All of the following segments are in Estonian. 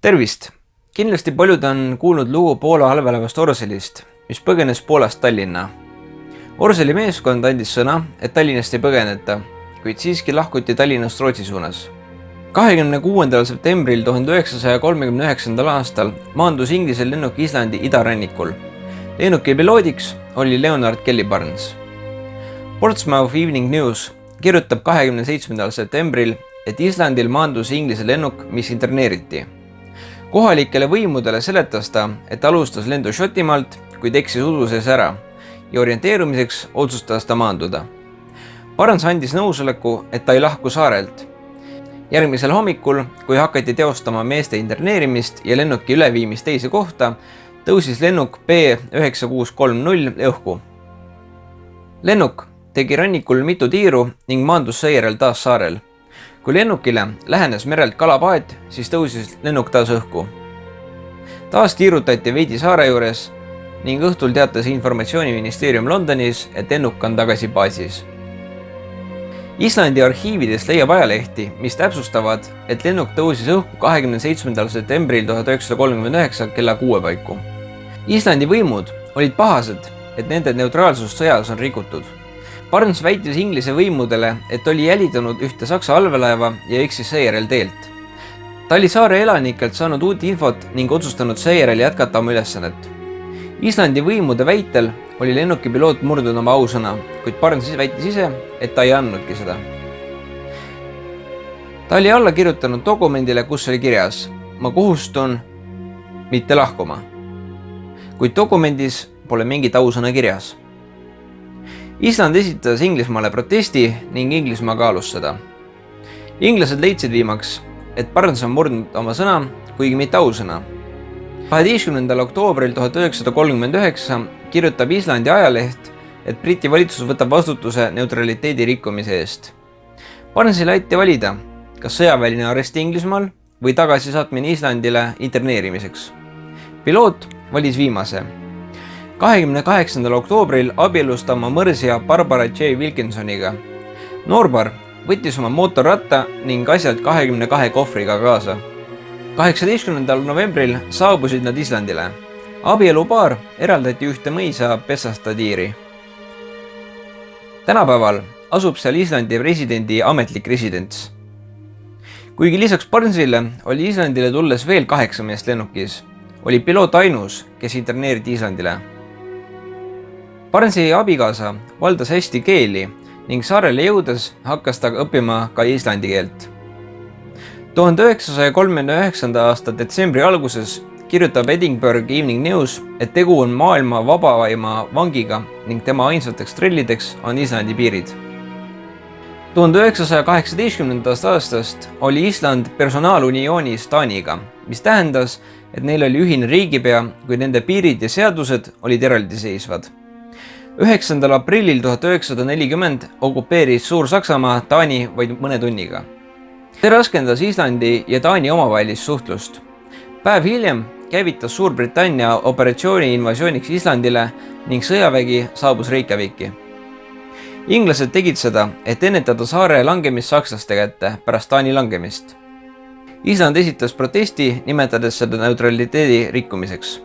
Tervist! Kindlasti paljud on kuulnud lugu Poola allveelevast Orselist, mis põgenes Poolast Tallinna. Orseli meeskond andis sõna, et Tallinnast ei põgeneta, kuid siiski lahkuti Tallinnast Rootsi suunas. 26. septembril 1939. aastal maandus Inglise lennuk Islandi idarannikul. Lennuki piloodiks oli Leonard Kelly Barnes. Portsmouth Evening News kirjutab 27. septembril, et Islandil maandus Inglise lennuk, mis interneeriti. Kohalikele võimudele seletas ta, et alustas lendu Šotimaalt, kuid eksis uduses ära ja orienteerumiseks otsustas ta maanduda. Barnes andis nõusoleku, et ta ei lahku saarelt. Järgmisel hommikul, kui hakati teostama meeste interneerimist ja lennuki üleviimist teise kohta, tõusis lennuk B9630 õhku. Lennuk tegi rannikul mitu tiiru ning maandus seejärel taas saarel. Kui lennukile lähenes merelt kalapaat, siis tõusis lennuk taas õhku. Taas tiirutati veidi saare juures ning õhtul teatas informatsiooniministeerium Londonis, et lennuk on tagasi baasis. Islandi arhiividest leiab ajalehti, mis täpsustavad, et lennuk tõusis õhku 27. septembril 1939 kella 6 paiku. Islandi võimud olid pahased, et nende neutraalsust sõjas on rikutud. Barnes väitis Inglise võimudele, et oli jälitanud ühte Saksa allveelaeva ja eksis seejärel teelt. Ta oli saare elanikelt saanud uut infot ning otsustanud seejärel jätkata oma ülesannet. Islandi võimude väitel oli lennuki piloot murdunud oma ausõna, kuid Barnes väitis ise, et ta ei andnudki seda. Ta oli alla kirjutanud dokumendile, kus oli kirjas: ma kohustun mitte lahkuma. Kuid dokumendis pole mingit ausõna kirjas. Island esitas Inglismaale protesti ning Inglismaa kaalus seda. Inglased leidsid viimaks, et Barnes on murdnud oma sõna, kuigi mitte ausõna. 12. oktoobril 1939 kirjutab Islandi ajaleht, et Briti valitsus võtab vastutuse neutraliteedi rikkumise eest. Barnesile aiti valida, kas sõjaväeline arest Inglismaal või tagasisaatmine Islandile interneerimiseks. Piloot valis viimase. 28. oktoobril abiellus ta oma mõrsja Barbara J. Wilkinsoniga. Noorbar võttis oma mootorratta ning asjad 22 kohvriga kaasa. 18. novembril saabusid nad Islandile. Abielupaar eraldati ühte mõisa Bessastadiiri. Tänapäeval asub seal Islandi presidendi ametlik residents. Kuigi lisaks Barnesile oli Islandile tulles veel 8 meest lennukis, oli piloot ainus, kes interneeriti Islandile. Barnesi abikaasa valdas hästi keeli ning saarele jõudes hakkas ta õppima ka islandi keelt. 1939. aasta detsembri alguses kirjutab Edinburgh Evening News, et tegu on maailma vabaima vangiga ning tema ainsateks trellideks on Islandi piirid. 1918. aastast oli Island personaalunioonis Taaniga, mis tähendas, et neil oli ühine riigipea, kui nende piirid ja seadused olid eraldiseisvad. 9. aprillil 1940 okupeeris Suur-Saksamaa Taani vaid mõne tunniga. See raskendas Islandi ja Taani omavahelist suhtlust. Päev hiljem käivitas Suurbritannia operatsiooni invasiooniks Islandile ning sõjavägi saabus Reykjaviki. Inglased tegid seda, et ennetada saare langemist sakslaste kätte pärast Taani langemist. Island esitas protesti, nimetades seda neutraliteedi rikkumiseks.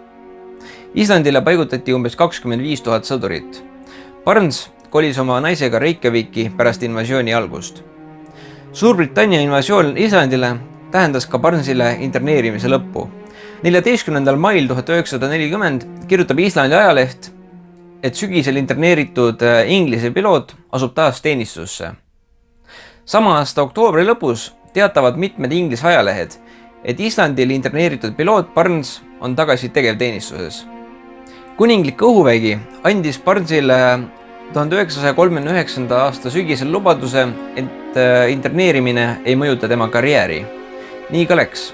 Islandile paigutati umbes 25 000 sõdurit. Barnes kolis oma naisega Reykjaviki pärast invasiooni algust. Suurbritannia invasioon Islandile tähendas ka Barnesile interneerimise lõppu. 14. mail 1940 kirjutab Islandi ajaleht, et sügisel interneeritud Inglise piloot asub taas teenistusse. Sama aasta oktoobri lõpus teatavad mitmed Inglise ajalehed, et Islandil interneeritud piloot Barnes on tagasi tegevteenistuses. Kuninglik õhuvägi andis Barnesile 1939. aasta sügisel lubaduse, et interneerimine ei mõjuta tema karjääri. Nii ka läks.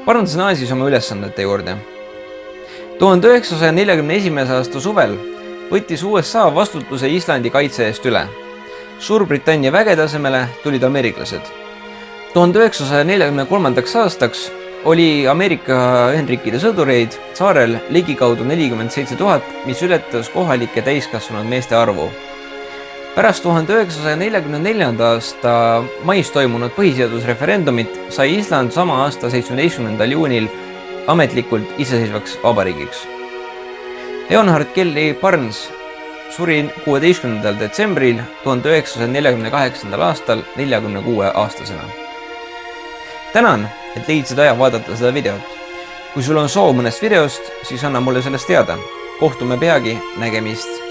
Barnes naasis oma ülesannete juurde. 1941. aasta suvel võttis USA vastutuse Islandi kaitse eest üle. Suurbritannia vägede asemele tulid ameeriklased. 1943. aastaks oli Ameerika Ühendriikide sõdureid saarel ligikaudu 47 000, mis ületas kohalike täiskasvanud meeste arvu. Pärast 1944. aasta mais toimunud põhiseadusreferendumit sai Island sama aasta 17. juunil ametlikult iseseisvaks vabariigiks. Leonhard Kelly Barnes suri 16. detsembril 1948. aastal 46 aastasena. Tänan, et leidsid aja vaadata seda videot. Kui sul on soov mõnest videost, siis anna mulle sellest teada. Kohtume peagi, nägemist!